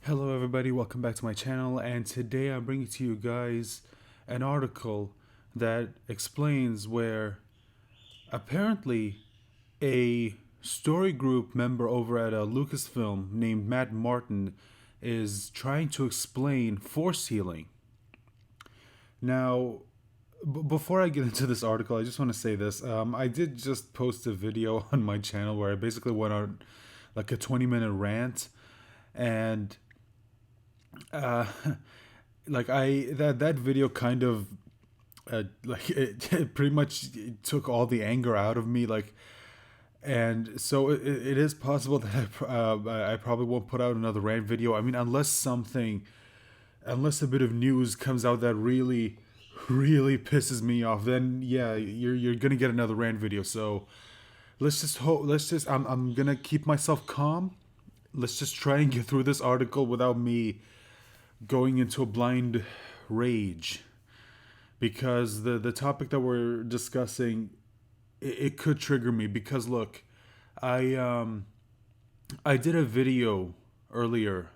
Hello everybody, welcome back to my channel, and today I'm bringing to you guys an article that explains where apparently a story group member over at Lucasfilm named Matt Martin is trying to explain force healing. Now, before I get into this article, I just want to say this. I did just post a video on my channel where I basically went on like a 20-minute rant, and uh, like that video kind of it pretty much took all the anger out of me, and so it is possible that I probably won't put out another rant video. I mean, unless a bit of news comes out that really pisses me off, then yeah, you're gonna get another rant video. So I'm gonna keep myself calm. Let's just try and get through this article without me going into a blind rage, because the topic that we're discussing, it could trigger me. Because look, I did a video earlier.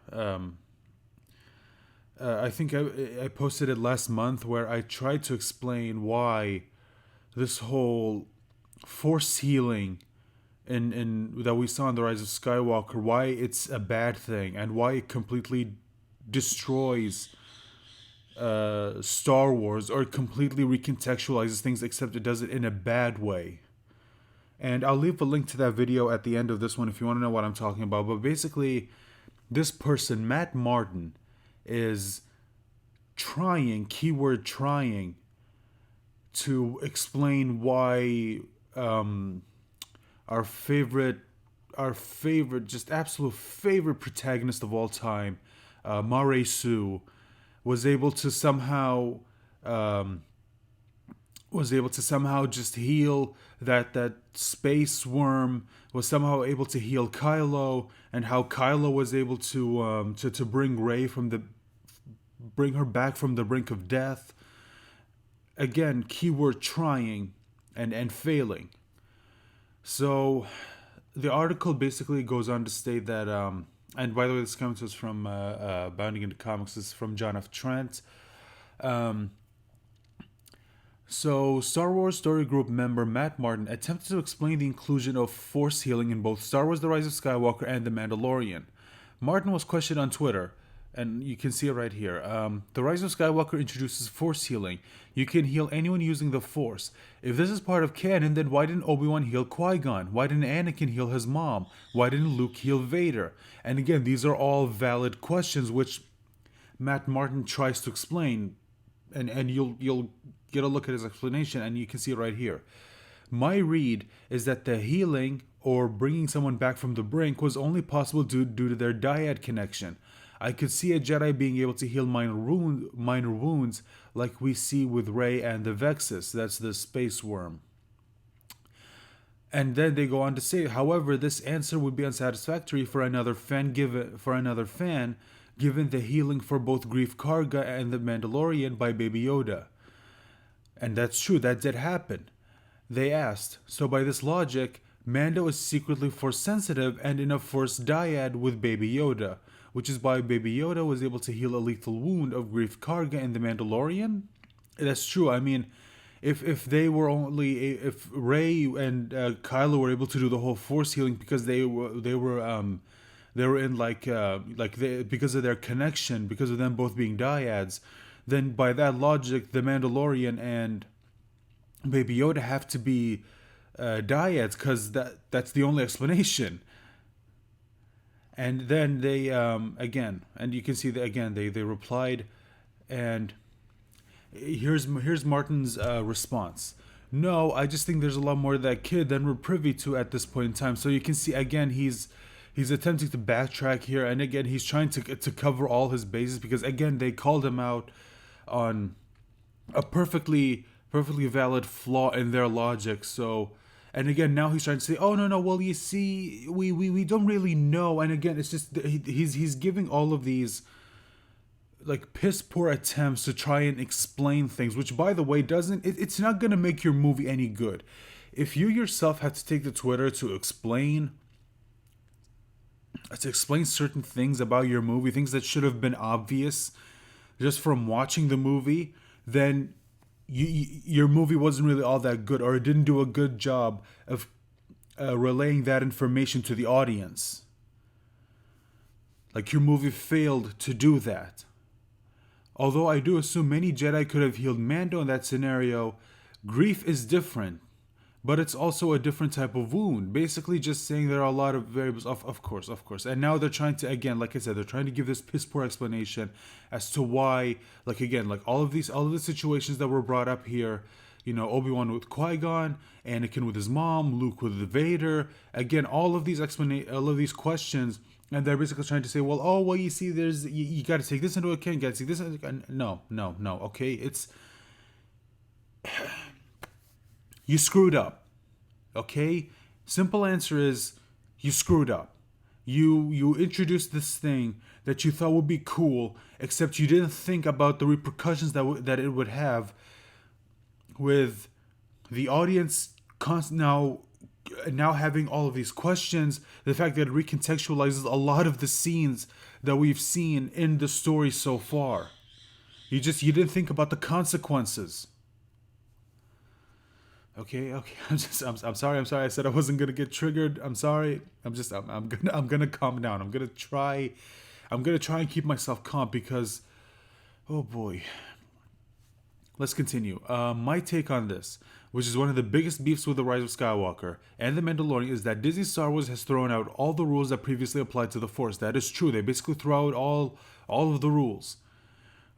I think I posted it last month, where I tried to explain why this whole force healing in that we saw in The Rise of Skywalker, why it's a bad thing and why it completely destroys Star Wars, or completely recontextualizes things, except it does it in a bad way. And I'll leave a link to that video at the end of this one if you want to know what I'm talking about. But basically, this person, Matt Martin, is trying, keyword trying, to explain why our favorite, just absolute favorite protagonist of all time, Mare Sue, was able to somehow just heal that space worm, was somehow able to heal Kylo, and how Kylo was able to bring her back from the brink of death. Again, keyword trying and failing. So the article basically goes on to state that, and by the way, this comes to us from Bounding into Comics. This is from John F. Trent. So, Star Wars Story Group member Matt Martin attempted to explain the inclusion of force healing in both Star Wars The Rise of Skywalker and The Mandalorian. Martin was questioned on Twitter, and you can see it right here. The Rise of Skywalker introduces force healing. You can heal anyone using the force. If this is part of canon, then why didn't Obi-Wan heal Qui-Gon? Why didn't Anakin heal his mom? Why didn't Luke heal Vader? And again, these are all valid questions which Matt Martin tries to explain, and you'll get a look at his explanation, and you can see it right here. My read is that the healing, or bringing someone back from the brink, was only possible due to their dyad connection. I could see a Jedi being able to heal minor wounds, like we see with Rey and the Vexus. That's the space worm. And then they go on to say, however, this answer would be unsatisfactory for another fan, given the healing for both Grief Karga and the Mandalorian by Baby Yoda. And that's true, that did happen. They asked, so by this logic, Mando is secretly force sensitive and in a force dyad with Baby Yoda, which is why Baby Yoda was able to heal a lethal wound of Grief Karga in The Mandalorian? That's true. I mean, if Rey and Kylo were able to do the whole force healing because they were in because of their connection, because of them both being dyads, then by that logic, the Mandalorian and Baby Yoda have to be dyads, because that's the only explanation. And then they again, and you can see that again they replied, and here's Martin's response. No, I just think there's a lot more to that kid than we're privy to at this point in time. So you can see again he's attempting to backtrack here, and again he's trying to cover all his bases, because again they called him out on a perfectly valid flaw in their logic. So, and again now he's trying to say, oh no, well, you see, we don't really know. And again, it's just he's giving all of these like piss poor attempts to try and explain things, which by the way it's not gonna make your movie any good. If you yourself have to take to Twitter to explain to explain certain things about your movie, things that should have been obvious just from watching the movie, then your movie wasn't really all that good, or it didn't do a good job of relaying that information to the audience. Like your movie failed to do that. Although I do assume many Jedi could have healed Mando in that scenario, grief is different, but it's also a different type of wound. Basically, just saying there are a lot of variables. Of course, of course. And now they're trying to, again, like I said, they're trying to give this piss poor explanation as to why, like again, like all of the situations that were brought up here. Obi-Wan with Qui-Gon, Anakin with his mom, Luke with Vader. Again, all of these questions, and they're basically trying to say, well, you see, you got to take this into account. You got to see this. No, no, no. Okay, you screwed up. Okay, simple answer is you screwed up. You introduced this thing that you thought would be cool, except you didn't think about the repercussions that it would have with the audience now having all of these questions, the fact that it recontextualizes a lot of the scenes that we've seen in the story so far. You didn't think about the consequences. Okay. I'm sorry. I said I wasn't gonna get triggered. I'm sorry. I'm gonna calm down. I'm gonna try and keep myself calm because, oh boy. Let's continue. My take on this, which is one of the biggest beefs with The Rise of Skywalker and The Mandalorian, is that Disney Star Wars has thrown out all the rules that previously applied to the Force. That is true. They basically throw out all of the rules.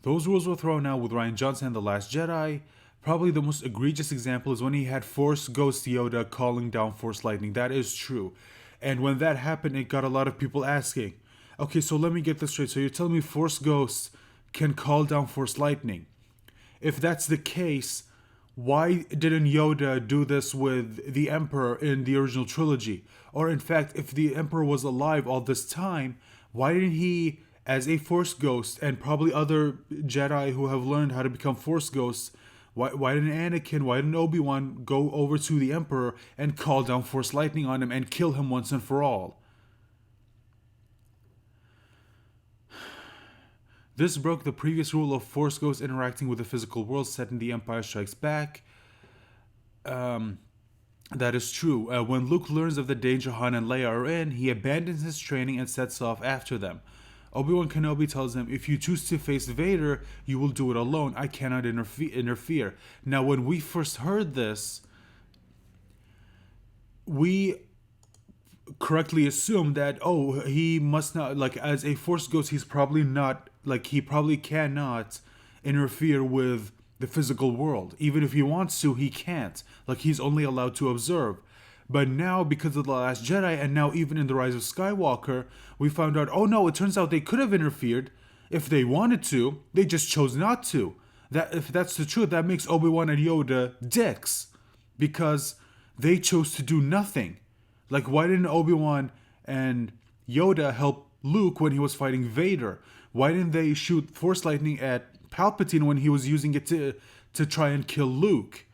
Those rules were thrown out with Rian Johnson and The Last Jedi. Probably the most egregious example is when he had Force Ghost Yoda calling down Force Lightning. That is true. And when that happened, it got a lot of people asking, okay, so let me get this straight. So you're telling me Force Ghosts can call down Force Lightning? If that's the case, why didn't Yoda do this with the Emperor in the original trilogy? Or in fact, if the Emperor was alive all this time, why didn't he, as a Force Ghost, and probably other Jedi who have learned how to become Force Ghosts, why didn't Anakin, why didn't Obi-Wan go over to the Emperor and call down Force Lightning on him and kill him once and for all? This broke the previous rule of Force Ghosts interacting with the physical world set in The Empire Strikes Back. That is true. When Luke learns of the danger Han and Leia are in, he abandons his training and sets off after them. Obi-Wan Kenobi tells him, if you choose to face Vader, you will do it alone. I cannot interfere. Now, when we first heard this, we correctly assumed that, he must not, like, as a Force Ghost, he's probably not, like, he probably cannot interfere with the physical world. Even if he wants to, he can't. Like, he's only allowed to observe. But now, because of The Last Jedi, and now even in The Rise of Skywalker, we found out, oh no, it turns out they could have interfered if they wanted to. They just chose not to. That, if that's the truth, that makes Obi-Wan and Yoda dicks. Because they chose to do nothing. Like, why didn't Obi-Wan and Yoda help Luke when he was fighting Vader? Why didn't they shoot Force Lightning at Palpatine when he was using it to try and kill Luke?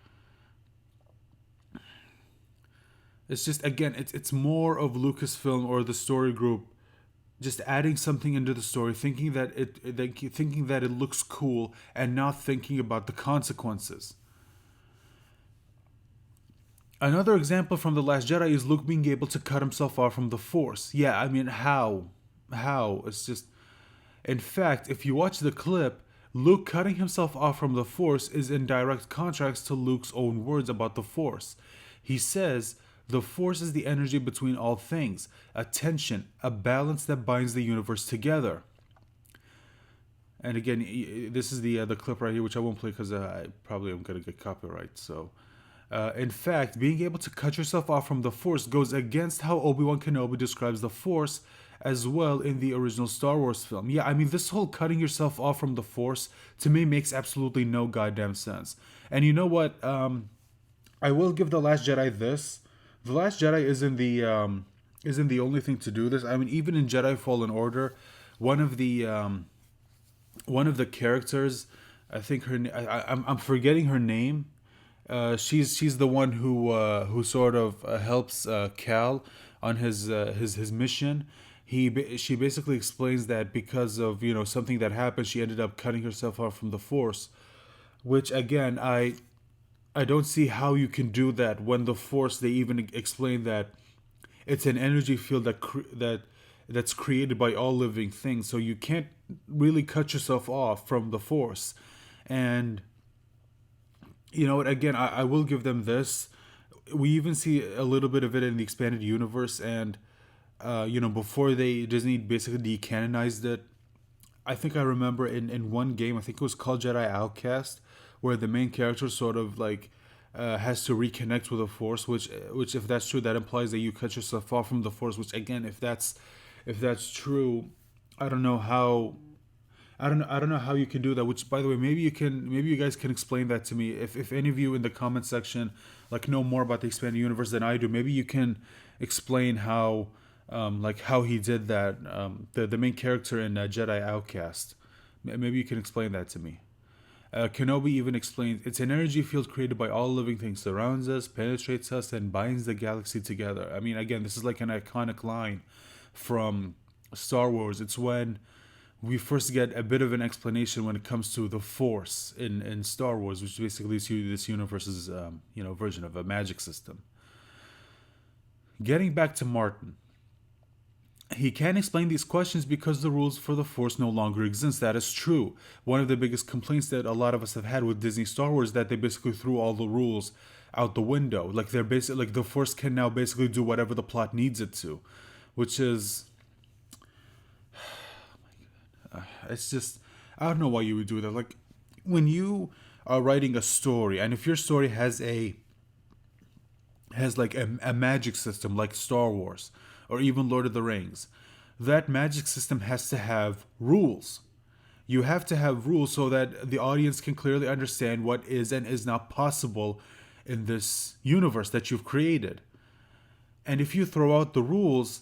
It's just, again, it's more of Lucasfilm or the story group just adding something into the story, thinking that it looks cool and not thinking about the consequences. Another example from The Last Jedi is Luke being able to cut himself off from the Force. Yeah, I mean, how? It's just... In fact, if you watch the clip, Luke cutting himself off from the Force is in direct contrast to Luke's own words about the Force. He says, the Force is the energy between all things, a tension, a balance that binds the universe together. And again, this is the clip right here, which I won't play because I probably am going to get copyright, so... in fact, being able to cut yourself off from the Force goes against how Obi-Wan Kenobi describes the Force as well in the original Star Wars film. Yeah, I mean, this whole cutting yourself off from the Force, to me, makes absolutely no goddamn sense. And you know what? I will give The Last Jedi this. The Last Jedi isn't the only thing to do this. I mean, even in Jedi Fallen Order, one of the characters, I think I'm forgetting her name. She's the one who sort of helps Cal on his mission. she basically explains that because of something that happened, she ended up cutting herself off from the Force. Which again, I don't see how you can do that when the Force, they even explain that it's an energy field that's created by all living things. So you can't really cut yourself off from the Force. And you know what? Again, I will give them this. We even see a little bit of it in the expanded universe, and before they Disney basically decanonized it. I think I remember in one game, I think it was called Jedi Outcast, where the main character sort of like has to reconnect with the Force, which if that's true, that implies that you cut yourself off from the Force. Which again, if that's true, I don't know how. I don't know how you can do that. Which, by the way, maybe you guys can explain that to me. If any of you in the comment section like know more about the expanded universe than I do, maybe you can explain how like how he did that. The main character in Jedi Outcast. Maybe you can explain that to me. Kenobi even explains it's an energy field created by all living things, surrounds us, penetrates us, and binds the galaxy together. I mean, again, this is like an iconic line from Star Wars. It's when we first get a bit of an explanation when it comes to the Force in Star Wars, which basically is this universe's version of a magic system. Getting back to Martin, he can't explain these questions because the rules for the Force no longer exist. That is true. One of the biggest complaints that a lot of us have had with Disney Star Wars is that they basically threw all the rules out the window. Like they're basically like the Force can now basically do whatever the plot needs it to, which is it's just I don't know why you would do that. Like when you are writing a story, and if your story has like a magic system like Star Wars or even Lord of the Rings, that magic system has to have rules. You have to have rules so that the audience can clearly understand what is and is not possible in this universe that you've created. And if you throw out the rules,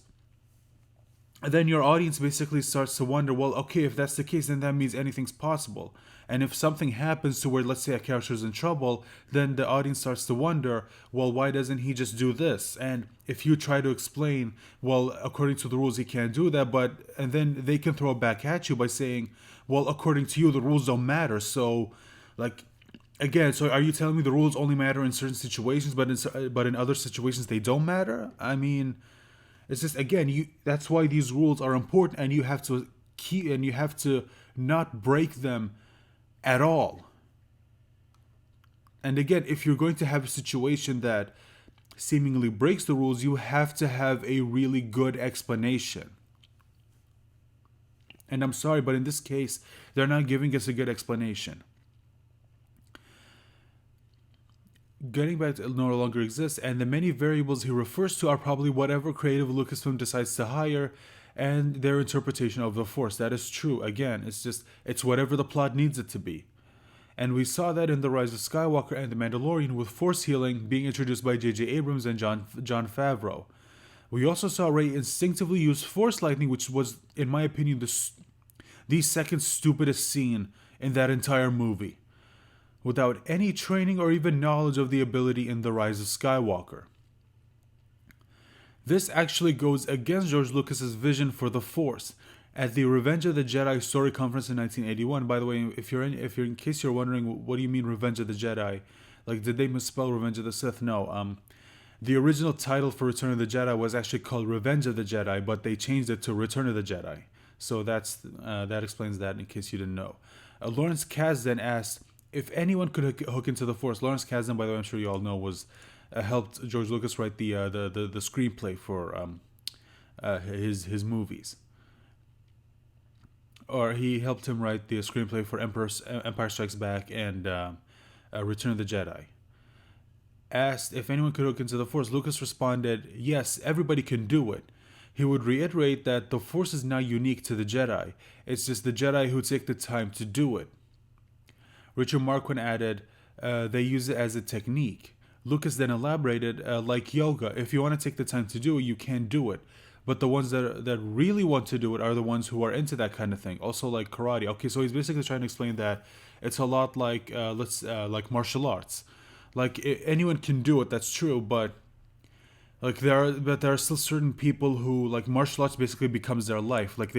then your audience basically starts to wonder, well, okay, if that's the case, then that means anything's possible. And if something happens to where, let's say, a character's in trouble, then the audience starts to wonder, well, why doesn't he just do this? And if you try to explain, well, according to the rules, he can't do that, and then they can throw it back at you by saying, well, according to you, the rules don't matter. So, like, again, so are you telling me the rules only matter in certain situations, but in other situations they don't matter? I mean, it's just again, that's why these rules are important, and you have to not break them at all. And again, if you're going to have a situation that seemingly breaks the rules, you have to have a really good explanation. And I'm sorry, but in this case, they're not giving us a good explanation. Getting back to no longer exists, and the many variables he refers to are probably whatever creative Lucasfilm decides to hire and their interpretation of the Force. That is true. Again, it's whatever the plot needs it to be. And we saw that in The Rise of Skywalker and The Mandalorian, with Force healing being introduced by J.J. Abrams and John Favreau. We also saw Rey instinctively use Force lightning, which was, in my opinion, the second stupidest scene in that entire movie, without any training or even knowledge of the ability in The Rise of Skywalker. This actually goes against George Lucas's vision for the Force. At the Revenge of the Jedi story conference in 1981, by the way, if you're in case you're wondering, what do you mean Revenge of the Jedi? Like, did they misspell Revenge of the Sith? No. The original title for Return of the Jedi was actually called Revenge of the Jedi, but they changed it to Return of the Jedi. So that explains that in case you didn't know. Lawrence Kasdan asked if anyone could hook into the Force. Lawrence Kasdan, by the way, I'm sure you all know, was helped George Lucas write the screenplay for his movies, or he helped him write the screenplay for Empire Strikes Back and Return of the Jedi. Asked if anyone could hook into the Force, Lucas responded, "Yes, everybody can do it." He would reiterate that the Force is not unique to the Jedi. It's just the Jedi who take the time to do it. Richard Marquand added, they use it as a technique. Lucas then elaborated, like yoga, if you want to take the time to do it, you can do it. But the ones that really want to do it are the ones who are into that kind of thing. Also like karate. Okay, so he's basically trying to explain that it's a lot like like martial arts. Like anyone can do it, that's true, but But there are still certain people who like martial arts basically becomes their life. Like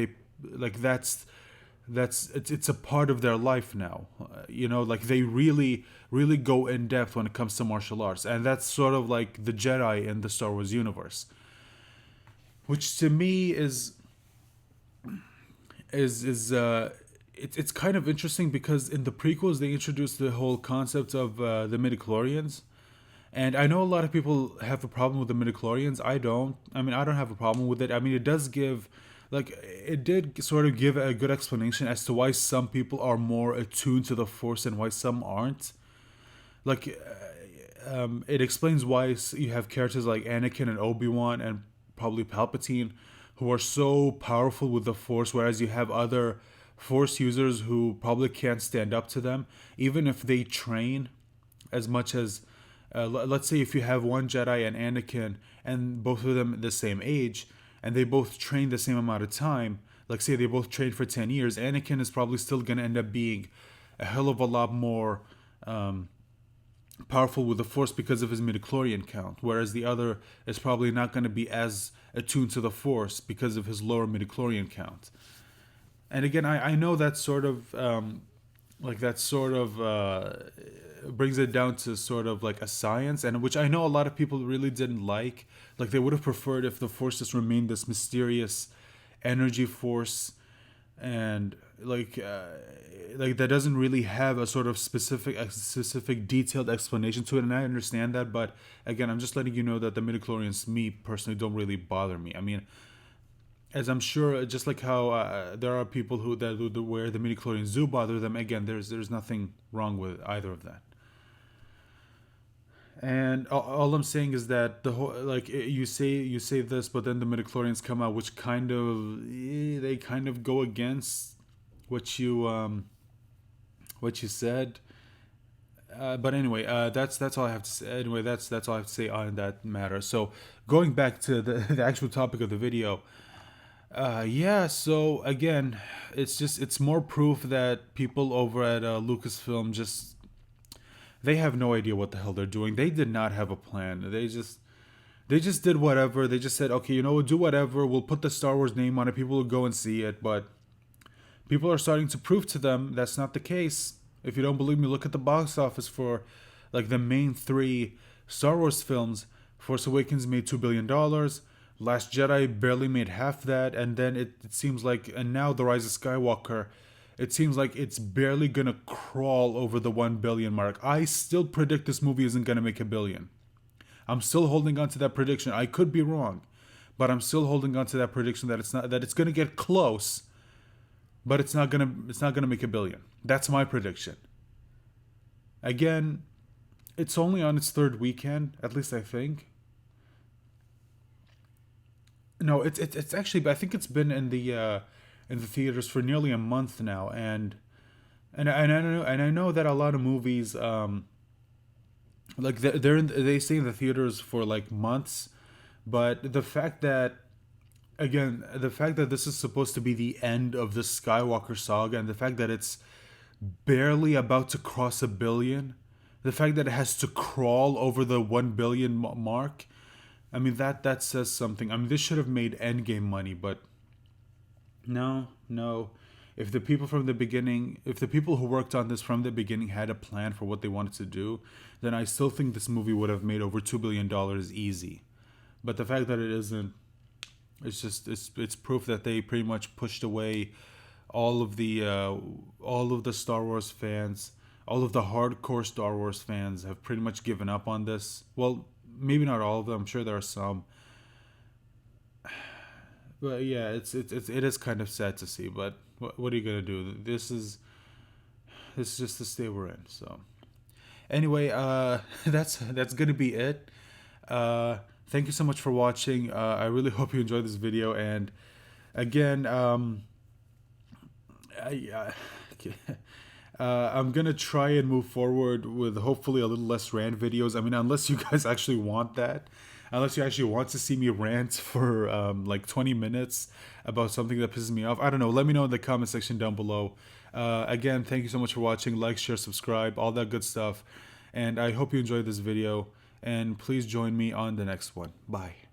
it's a part of their life now. Like they really go in depth when it comes to martial arts, and that's sort of like the Jedi in the Star Wars universe, which to me is it's kind of interesting because in the prequels they introduced the whole concept of the midichlorians. And I know a lot of people have a problem with the midichlorians. I don't. I mean, I don't have a problem with it. I mean, it does give, like, it did sort of give a good explanation as to why some people are more attuned to the Force and why some aren't. Like, it explains why you have characters like Anakin and Obi-Wan and probably Palpatine who are so powerful with the Force, whereas you have other Force users who probably can't stand up to them, even if they train as much as let's say if you have one Jedi and Anakin and both of them the same age and they both train the same amount of time, like say they both trained for 10 years, Anakin is probably still going to end up being a hell of a lot more powerful with the Force because of his midichlorian count, whereas the other is probably not going to be as attuned to the Force because of his lower midichlorian count. And again, I know that sort of brings it down to sort of like a science, and which I know a lot of people really didn't like. Like they would have preferred if the Force just remained this mysterious energy force, and like that doesn't really have a sort of specific detailed explanation to it. And I understand that, but again, I'm just letting you know that the midichlorians, me personally, don't really bother me. I mean, as I'm sure, just like how there are people who where the midichlorians do bother them. Again, there's nothing wrong with either of that. And all I'm saying is that the whole like you say this, but then the midichlorians come out, which kind of they kind of go against what you said. But anyway, that's all I have to say. Anyway, that's all I have to say on that matter. So going back to the actual topic of the video, yeah. So again, it's more proof that people over at Lucasfilm they have no idea what the hell they're doing. They did not have a plan. They just did whatever. They just said, okay, we'll do whatever. We'll put the Star Wars name on it. People will go and see it. But people are starting to prove to them that's not the case. If you don't believe me, look at the box office for like the main three Star Wars films. Force Awakens made $2 billion. Last Jedi barely made half that, and then it seems like, and now The Rise of Skywalker, it seems like it's barely gonna crawl over the 1 billion mark. I still predict this movie isn't gonna make $1 billion. I'm still holding on to that prediction. I could be wrong, but I'm still holding on to that prediction that it's gonna get close, but it's not gonna make $1 billion. That's my prediction. Again, it's only on its third weekend, at least I think. No, it's actually, I think it's been in the theaters for nearly a month now, and I know that a lot of movies like they stay in the theaters for like months, but the fact that this is supposed to be the end of the Skywalker saga, and the fact that it's barely about to cross $1 billion, the fact that it has to crawl over the 1 billion mark, I mean that says something. I mean, this should have made Endgame money, but no, no. If the people who worked on this from the beginning had a plan for what they wanted to do, then I still think this movie would have made over $2 billion easy. But the fact that it isn't, it's proof that they pretty much pushed away all of the Star Wars fans, all of the hardcore Star Wars fans have pretty much given up on this. Well, maybe not all of them. I'm sure there are some. But yeah, it is kind of sad to see. But what are you gonna do? This is just the state we're in. So anyway, that's gonna be it. Thank you so much for watching. I really hope you enjoyed this video. And again, I, I'm gonna try and move forward with hopefully a little less rant videos. I mean, unless you guys actually want that, unless you actually want to see me rant for like 20 minutes about something that pisses me off. I don't know. Let me know in the comment section down below. Again, thank you so much for watching. Like, share, subscribe, all that good stuff. And I hope you enjoyed this video. and please join me on the next one. Bye.